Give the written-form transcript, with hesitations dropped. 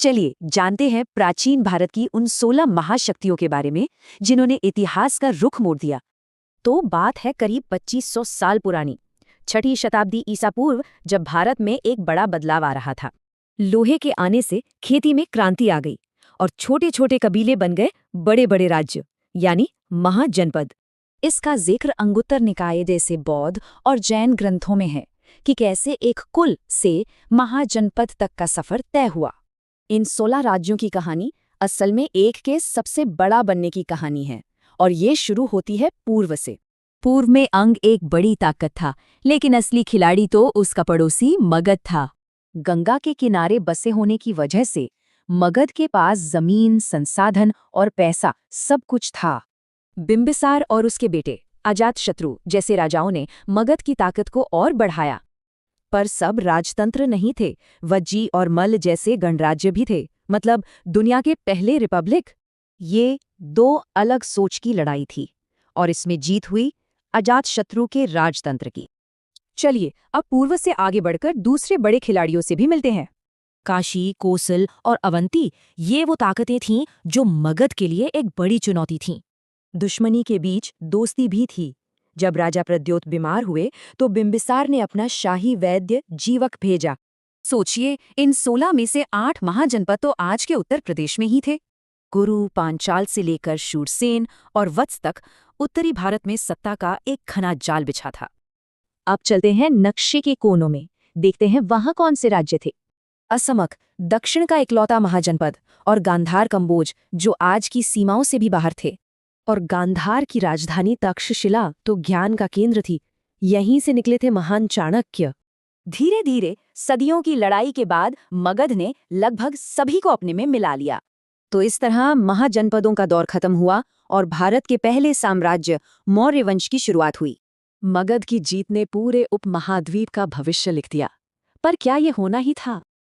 चलिए जानते हैं प्राचीन भारत की उन 16 महाशक्तियों के बारे में जिन्होंने इतिहास का रुख मोड़ दिया। तो बात है करीब 2500 साल पुरानी, छठी शताब्दी ईसा पूर्व, जब भारत में एक बड़ा बदलाव आ रहा था। लोहे के आने से खेती में क्रांति आ गई और छोटे छोटे कबीले बन गए बड़े बड़े राज्य, यानी महाजनपद। इसका जिक्र अंगुत्तर निकाय जैसे बौद्ध और जैन ग्रंथों में है कि कैसे एक कुल से महाजनपद तक का सफर तय हुआ। इन 16 राज्यों की कहानी असल में एक के सबसे बड़ा बनने की कहानी है, और ये शुरू होती है पूर्व से। पूर्व में अंग एक बड़ी ताकत था, लेकिन असली खिलाड़ी तो उसका पड़ोसी मगध था। गंगा के किनारे बसे होने की वजह से मगध के पास जमीन, संसाधन और पैसा सब कुछ था। बिंबिसार और उसके बेटे अजातशत्रु जैसे राजाओं ने मगध की ताकत को और बढ़ाया। पर सब राजतंत्र नहीं थे, वज्जी और मल्ल जैसे गणराज्य भी थे, मतलब दुनिया के पहले रिपब्लिक। ये दो अलग सोच की लड़ाई थी, और इसमें जीत हुई अजातशत्रु के राजतंत्र की। चलिए अब पूर्व से आगे बढ़कर दूसरे बड़े खिलाड़ियों से भी मिलते हैं। काशी, कोसल और अवंती, ये वो ताकतें थीं जो मगध के लिए एक बड़ी चुनौती थीं। दुश्मनी के बीच दोस्ती भी थी। जब राजा प्रद्योत बीमार हुए तो बिंबिसार ने अपना शाही वैद्य जीवक भेजा। सोचिए, इन 16 में से 8 महाजनपद तो आज के उत्तर प्रदेश में ही थे। कुरु, पांचाल से लेकर शूरसेन और वत्स तक उत्तरी भारत में सत्ता का एक घना जाल बिछा था। अब चलते हैं नक्शे के कोनों में, देखते हैं वहां कौन से राज्य थे। असमक, दक्षिण का इकलौता महाजनपद, और गांधार कंबोज, जो आज की सीमाओं से भी बाहर थे। और गांधार की राजधानी तक्षशिला तो ज्ञान का केंद्र थी। यहीं से निकले थे महान चाणक्य। धीरे धीरे सदियों की लड़ाई के बाद मगध ने लगभग सभी को अपने में मिला लिया। तो इस तरह महाजनपदों का दौर खत्म हुआ और भारत के पहले साम्राज्य मौर्य वंश की शुरुआत हुई। मगध की जीत ने पूरे उपमहाद्वीप का भविष्य लिख दिया। पर क्या ये होना ही था?